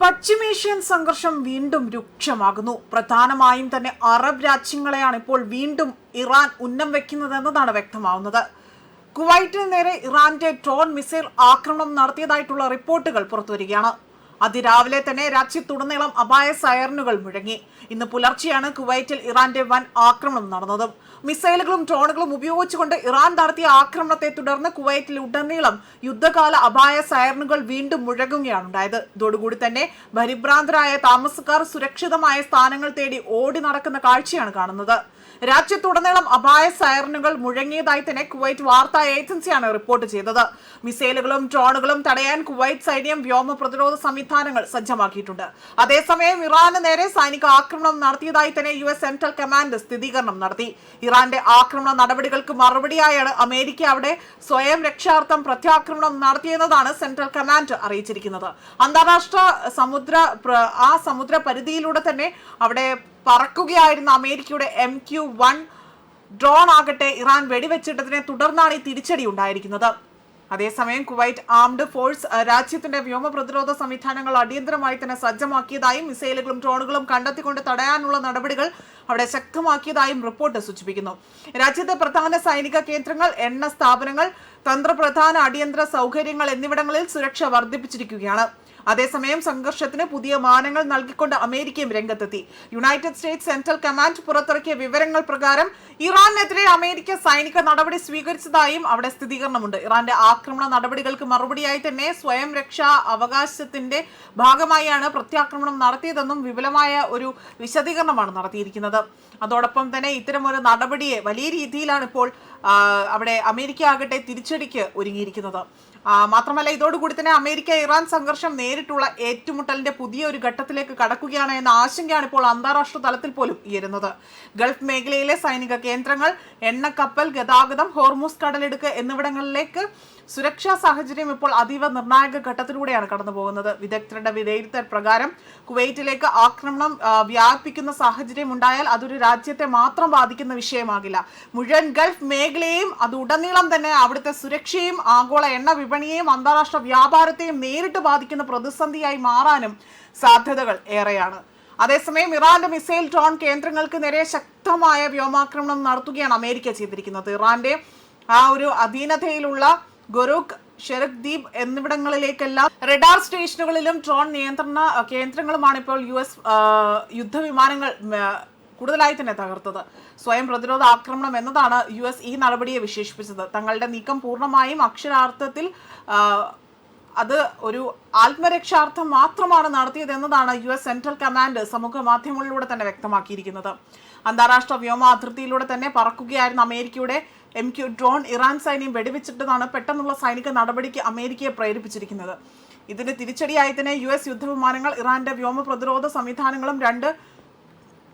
പശ്ചിമേഷ്യൻ സംഘർഷം വീണ്ടും രൂക്ഷമാകുന്നു. പ്രധാനമായും തന്നെ അറബ് രാജ്യങ്ങളെയാണ് ഇപ്പോൾ വീണ്ടും ഇറാൻ ഉന്നം വെക്കുന്നതെന്നതാണ് വ്യക്തമാവുന്നത്. കുവൈറ്റിന് നേരെ ഇറാന്റെ ഡ്രോൺ മിസൈൽ ആക്രമണം നടത്തിയതായിട്ടുള്ള റിപ്പോർട്ടുകൾ പുറത്തുവരികയാണ്. അതിരാവിലെ തന്നെ രാജ്യത്തുടനീളം അപായ സൈറനുകൾ മുഴങ്ങി. ഇന്ന് പുലർച്ചെയാണ് കുവൈറ്റിൽ ഇറാന്റെ വൻ ആക്രമണം നടന്നത്. മിസൈലുകളും ഡ്രോണുകളും ഉപയോഗിച്ചുകൊണ്ട് ഇറാൻ നടത്തിയ ആക്രമണത്തെ തുടർന്ന് കുവൈറ്റിൽ ഉടനീളം യുദ്ധകാല അപായ സൈറനുകൾ വീണ്ടും മുഴങ്ങുകയാണ് ഉണ്ടായത്. ഇതോടുകൂടി തന്നെ പരിഭ്രാന്തരായ താമസക്കാർ സുരക്ഷിതമായ സ്ഥാനങ്ങൾ തേടി ഓടി നടക്കുന്ന കാഴ്ചയാണ് കാണുന്നത്. രാജ്യത്തുടനീളം അപായ സൈറനുകൾ മുഴങ്ങിയതായി തന്നെ കുവൈറ്റ് വാർത്താ ഏജൻസിയാണ് റിപ്പോർട്ട് ചെയ്തത്. മിസൈലുകളും ഡ്രോണുകളും തടയാൻ കുവൈറ്റ് സൈന്യം വ്യോമ പ്രതിരോധ സംവിധാനങ്ങൾ സജ്ജമാക്കിയിട്ടുണ്ട്. അതേസമയം ഇറാന് നേരെ സൈനിക ആക്രമണം നടത്തിയതായി തന്നെ US സെൻട്രൽ കമാൻഡ് സ്ഥിരീകരണം നടത്തി. ഇറാന്റെ ആക്രമണ നടപടികൾക്ക് മറുപടിയായാണ് അമേരിക്ക അവിടെ സ്വയം രക്ഷാർത്ഥം പ്രത്യാക്രമണം നടത്തിയെന്നതാണ് സെൻട്രൽ കമാൻഡ് അറിയിച്ചിരിക്കുന്നത്. അന്താരാഷ്ട്ര സമുദ്ര പരിധിയിലൂടെ തന്നെ അവിടെ പറക്കുകയായിരുന്ന അമേരിക്കയുടെ MQ-1 ഡ്രോൺ ആകട്ടെ ഇറാൻ വെടിവെച്ചിട്ടതിനെ തുടർന്നാണ് ഈ തിരിച്ചടി ഉണ്ടായിരിക്കുന്നത്. അതേസമയം കുവൈറ്റ് ആംഡ് ഫോഴ്സ് രാജ്യത്തിന്റെ വ്യോമ പ്രതിരോധ സംവിധാനങ്ങൾ അടിയന്തരമായി തന്നെ സജ്ജമാക്കിയതായും മിസൈലുകളും ഡ്രോണുകളും കണ്ടെത്തിക്കൊണ്ട് തടയാനുള്ള നടപടികൾ അവിടെ ശക്തമാക്കിയതായും റിപ്പോർട്ട് സൂചിപ്പിക്കുന്നു. രാജ്യത്തെ പ്രധാന സൈനിക കേന്ദ്രങ്ങൾ, എണ്ണ സ്ഥാപനങ്ങൾ, തന്ത്രപ്രധാന അടിയന്തര സൗകര്യങ്ങൾ എന്നിവിടങ്ങളിൽ സുരക്ഷ വർദ്ധിപ്പിച്ചിരിക്കുകയാണ്. അതേസമയം സംഘർഷത്തിന് പുതിയ മാനങ്ങൾ നൽകിക്കൊണ്ട് അമേരിക്കയും രംഗത്തെത്തി. യുണൈറ്റഡ് സ്റ്റേറ്റ്സ് സെൻട്രൽ കമാൻഡ് പുറത്തിറക്കിയ വിവരങ്ങൾ പ്രകാരം ഇറാനെതിരെ അമേരിക്ക സൈനിക നടപടി സ്വീകരിച്ചതായും അവിടെ സ്ഥിരീകരണമുണ്ട്. ഇറാന്റെ ആക്രമണ നടപടികൾക്ക് മറുപടിയായി തന്നെ സ്വയം രക്ഷാ അവകാശത്തിന്റെ ഭാഗമായാണ് പ്രത്യാക്രമണം നടത്തിയതെന്നും വിപുലമായ ഒരു വിശദീകരണമാണ് നടത്തിയിരിക്കുന്നത്. അതോടൊപ്പം തന്നെ ഇത്തരമൊരു നടപടിയെ വലിയ രീതിയിലാണ് ഇപ്പോൾ അവിടെ അമേരിക്ക ആകട്ടെ തിരിച്ചടിക്ക് ഒരുങ്ങിയിരിക്കുന്നത്. മാത്രമല്ല, ഇതോടുകൂടി തന്നെ അമേരിക്ക ഇറാൻ സംഘർഷം നേരിട്ടുള്ള ഏറ്റുമുട്ടലിന്റെ പുതിയൊരു ഘട്ടത്തിലേക്ക് കടക്കുകയാണ് എന്ന ആശങ്കയാണ് ഇപ്പോൾ അന്താരാഷ്ട്ര തലത്തിൽ പോലും ഉയരുന്നത്. ഗൾഫ് മേഖലയിലെ സൈനിക കേന്ദ്രങ്ങൾ, എണ്ണക്കപ്പൽ ഗതാഗതം, ഹോർമൂസ് കടലിടുക്ക് എന്നിവിടങ്ങളിലേക്ക് സുരക്ഷാ സാഹചര്യം ഇപ്പോൾ അതീവ നിർണായക ഘട്ടത്തിലൂടെയാണ് കടന്നു പോകുന്നത്. വിദഗ്ധരുടെ വിലയിരുത്തൽ പ്രകാരം കുവൈറ്റിലേക്ക് ആക്രമണം വ്യാപിപ്പിക്കുന്ന സാഹചര്യം ഉണ്ടായാൽ അതൊരു രാജ്യത്തെ മാത്രം ബാധിക്കുന്ന വിഷയമാകില്ല. മുഴുവൻ ഗൾഫ് മേഖലയെയും അത് ഉടനീളം തന്നെ അവിടുത്തെ സുരക്ഷയും ആഗോള എണ്ണ വിപണിയെയും അന്താരാഷ്ട്ര വ്യാപാരത്തെയും നേരിട്ട് ബാധിക്കുന്ന പ്രതിസന്ധിയായി മാറാനും സാധ്യതകൾ ഏറെയാണ്. അതേസമയം ഇറാന്റെ മിസൈൽ ഡ്രോൺ കേന്ദ്രങ്ങൾക്ക് നേരെ ശക്തമായ വ്യോമാക്രമണം നടത്തുകയാണ് അമേരിക്ക ചെയ്തിരിക്കുന്നത്. ഇറാന്റെ ആ ഒരു അധീനതയിലുള്ള ഗൊറൂഖ്, ഷെറഖ് ദ്വീപ് എന്നിവിടങ്ങളിലേക്കെല്ലാം റഡാർ സ്റ്റേഷനുകളിലും ഡ്രോൺ നിയന്ത്രണ കേന്ദ്രങ്ങളുമാണ് ഇപ്പോൾ US യുദ്ധവിമാനങ്ങൾ കൂടുതലായി തന്നെ തകർത്തത്. സ്വയം പ്രതിരോധ ആക്രമണം എന്നതാണ് US ഈ നടപടിയെ വിശേഷിപ്പിച്ചത്. തങ്ങളുടെ നീക്കം പൂർണ്ണമായും അക്ഷരാർത്ഥത്തിൽ അത് ഒരു ആത്മരക്ഷാർത്ഥം മാത്രമാണ് നടത്തിയതെന്നതാണ് US സെൻട്രൽ കമാൻഡ് സമൂഹ മാധ്യമങ്ങളിലൂടെ തന്നെ വ്യക്തമാക്കിയിരിക്കുന്നത്. അന്താരാഷ്ട്ര വ്യോമ അതിർത്തിയിലൂടെ തന്നെ പറക്കുകയായിരുന്ന അമേരിക്കയുടെ MQ ഡ്രോൺ ഇറാൻ സൈന്യം വെടിവെച്ചിട്ടതാണ് പെട്ടെന്നുള്ള സൈനിക നടപടിക്ക് അമേരിക്കയെ പ്രേരിപ്പിച്ചിരിക്കുന്നത്. ഇതിന് തിരിച്ചടിയായി തന്നെ US യുദ്ധവിമാനങ്ങൾ ഇറാന്റെ വ്യോമ പ്രതിരോധ സംവിധാനങ്ങളും 2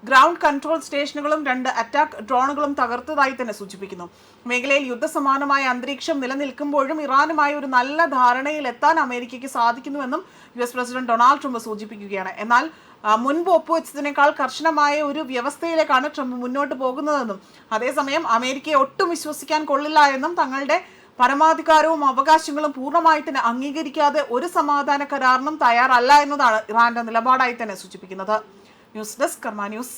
ഗ്രൗണ്ട് കൺട്രോൾ സ്റ്റേഷനുകളും 2 അറ്റാക്ക് ഡ്രോണുകളും തകർത്തതായി തന്നെ സൂചിപ്പിക്കുന്നു. മേഖലയിൽ യുദ്ധസമാനമായ അന്തരീക്ഷം നിലനിൽക്കുമ്പോഴും ഇറാനുമായി ഒരു നല്ല ധാരണയിൽ എത്താൻ അമേരിക്കയ്ക്ക് സാധിക്കുന്നുവെന്നും US പ്രസിഡന്റ് ഡൊണാൾഡ് ട്രംപ് സൂചിപ്പിക്കുകയാണ്. എന്നാൽ മുൻപ് ഒപ്പുവെച്ചതിനേക്കാൾ കർശനമായ ഒരു വ്യവസ്ഥയിലേക്കാണ് ട്രംപ് മുന്നോട്ട് പോകുന്നതെന്നും അതേസമയം അമേരിക്കയെ ഒട്ടും വിശ്വസിക്കാൻ കൊള്ളില്ല എന്നും തങ്ങളുടെ പരമാധികാരവും അവകാശങ്ങളും പൂർണ്ണമായി തന്നെ അംഗീകരിക്കാതെ ഒരു സമാധാന കരാറിനും തയ്യാറല്ല എന്നതാണ് ഇറാന്റെ നിലപാടായി തന്നെ സൂചിപ്പിക്കുന്നത്. ന്യൂസ് ഡെസ്ക് കർമ്മ ന്യൂസ്.